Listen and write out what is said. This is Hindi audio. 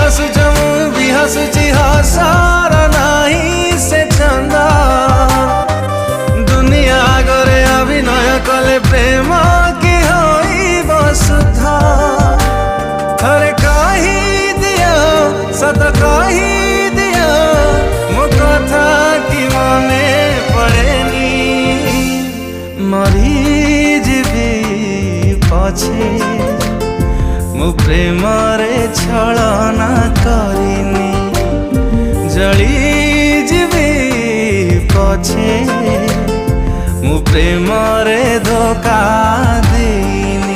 हसुच मु भी हसुची हसार नाही से चंदा दुनिया गरे अभिनय कले प्रेम की होई वसुधा थरे कही दिया सत कही दिया मो कथा की मने पड़ेनी मरी जीवी पछे मु प्रेम रे छलना करिनी जली जीवी पछे मु प्रेम रे धोखा देनी।